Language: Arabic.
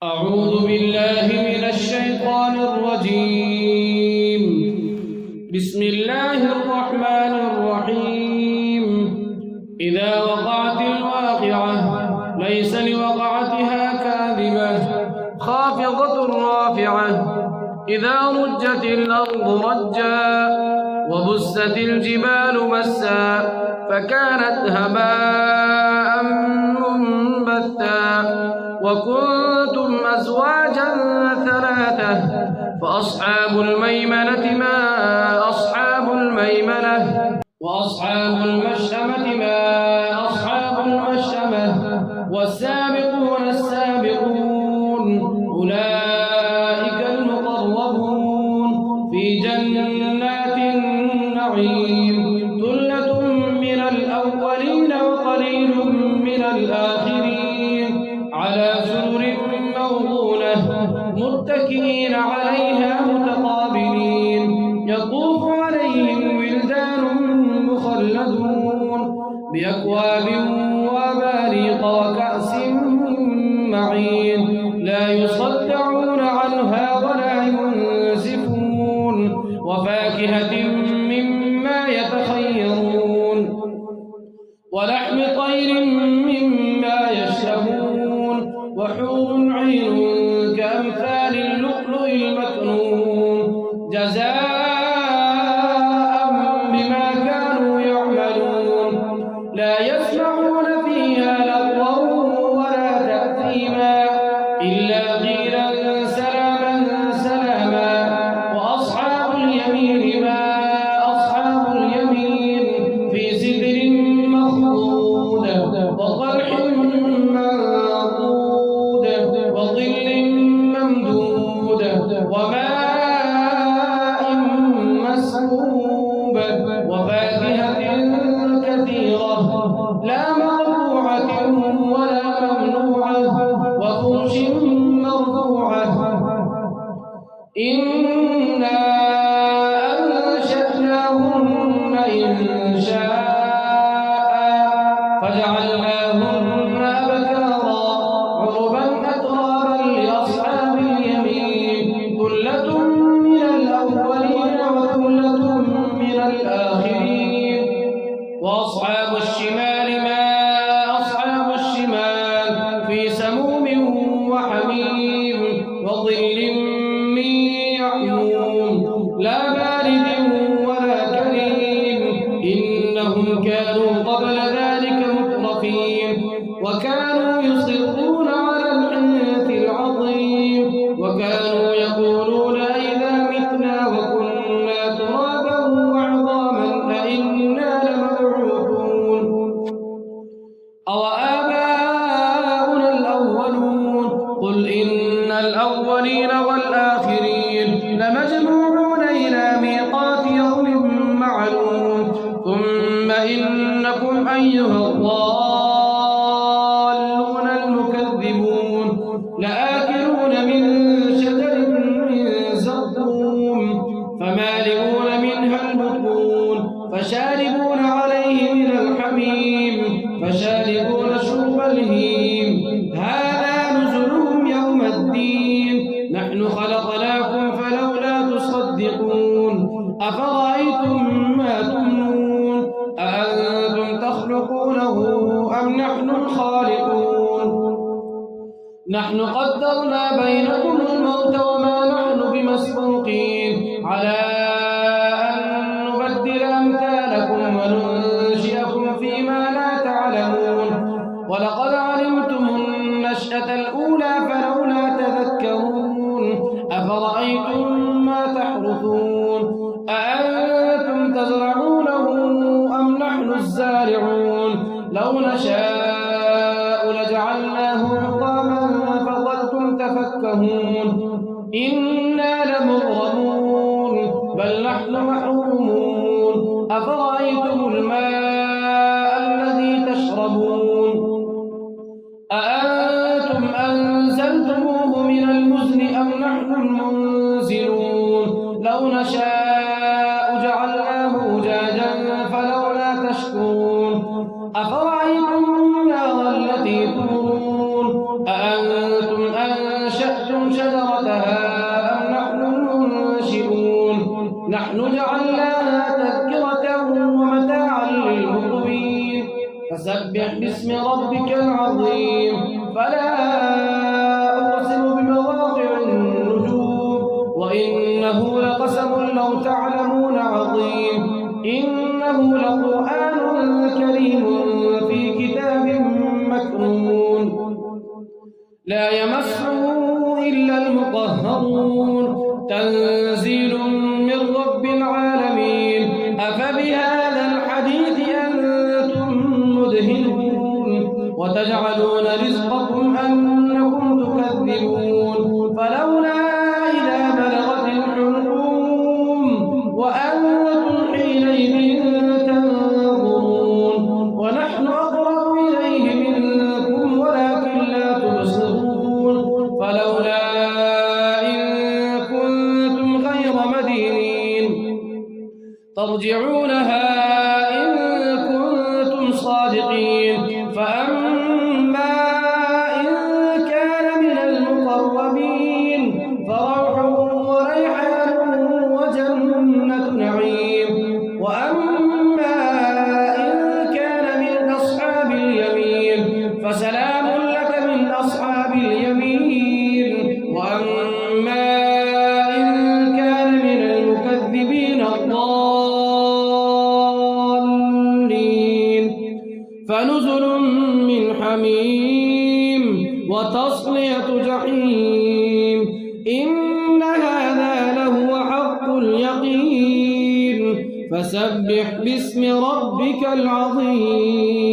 أعوذ بالله من الشيطان الرجيم. بسم الله الرحمن الرحيم. إذا وقعت الواقعة ليس لوقعتها كاذبة خافضة رافعة إذا رجت الأرض رجا وبست الجبال بسا فكانت هباء منبثا وكنتم أزواجا ثلاثة فأصحاب الميمنة ما أصحاب الميمنة وأصحاب المشأمة ما أصحاب المشأمة والسابقون السابقون أولئك المقربون في جنات النعيم ثلة من الأولين وقليل من الآخرين على سرر موضونة متكئين عليها متقابلين يطوف عليهم ولدان مخلدون بأكواب وأباريق وكأس من معين لا يصدعون عنها ولا ينزفون وفاكهة مما يتخيرون ولحم طير مما يشتهون وحور عين كأمثال اللؤلؤ المكنون جزاء بما كانوا يعملون لا يسمعون فيها لغوا ولا تأثيما إلا قيلا سلاما سلاما وأصحاب اليمين ما أصحاب اليمين في سدر مخضود وطلح منضود وظل ممدود وماء مسكوب وفاكهة كثيرة لا مقطوعة ولا ممنوعة وفرش مرفوعة إنا أنشأناهن إنشاء فجعلناهن أبكارا عربا أترابا لأصحاب اليمين ثلة من الأولين وثلة من الآخرين وأصحاب الشمال ما أصحاب الشمال في سموم وحميم وظل من يحموم لا بارد ولا كريم إنهم كانوا قبل ذلك مترفين وكانوا يصرون على الحنث العظيم وكانوا يقولون إذا متنا وكنا ترابا وعظاما أئنا لمبعوثون أوآباؤنا الأولون قل إن الأولين والآخرين لمجموعون إلى ميقات يوم معلوم ثم إنكم أيها الضالون المكذبون لآكلون من شجر من زقوم فمالئون منها البطون فشاربون عليه من الحميم فشاربون شرب الهيم هذا نزلهم يوم الدين نحن خلقناكم فلولا تصدقون أفرأيتم ما تمنون أأنتم تخلقونه أم نحن الخالقون نحن قدرنا بينكم الموت وما نحن بمسبوقين على أن نبدل أمثالكم وننشئكم فيما لا تعلمون ولقد علمتم النشأة الأولى فلولا تذكرون أفرأيتم ما تحرثون أأنتم تزرعونه أم نحن الزارعون لو نشاء لجعلناه حطاما فظلتم تفكهون إنا لمغرمون بل نحن محرومون أفرأيتم الماء الذي تشربون أأنتم أنزلتموه من المزن أم نحن المنزلون لو نشاء جعلناه أجاجا فلولا تشكرون أفرأيتم النار التي تورون أأنتم شجرتها أم نحن المنشئون نحن جعلناها تذكرة ومتاعا للمقوين فسبح باسم ربك العظيم فلا أقسم بمواقع النجوم وإنه لقسم لو تعلمون عظيم إنه لقرآن كريم في كتاب مكنون لا يمسه إلا المطهرون تنزيل من رب العالمين أفبهذا الحديث أنتم مدهنون وتجعلون رزقكم أنكم تكذبون فلولا إذا بلغت الحلقوم وأنتم حينئذ تنظرون ونحن أقرب إليه منكم ولكن لا تبصرون فلولا إن كنتم غير مدينين ترجعونها إن كنتم صادقين فأما إن كان من المقربين فروح وريحان وجنة نعيم وأما إن كان من أصحاب اليمين فسلام لك من أصحاب اليمين وأما إن كان من المكذبين الضالين فنزل من حميم وتصلية جحيم إن هذا لهو حق اليقين فسبح باسم ربك العظيم.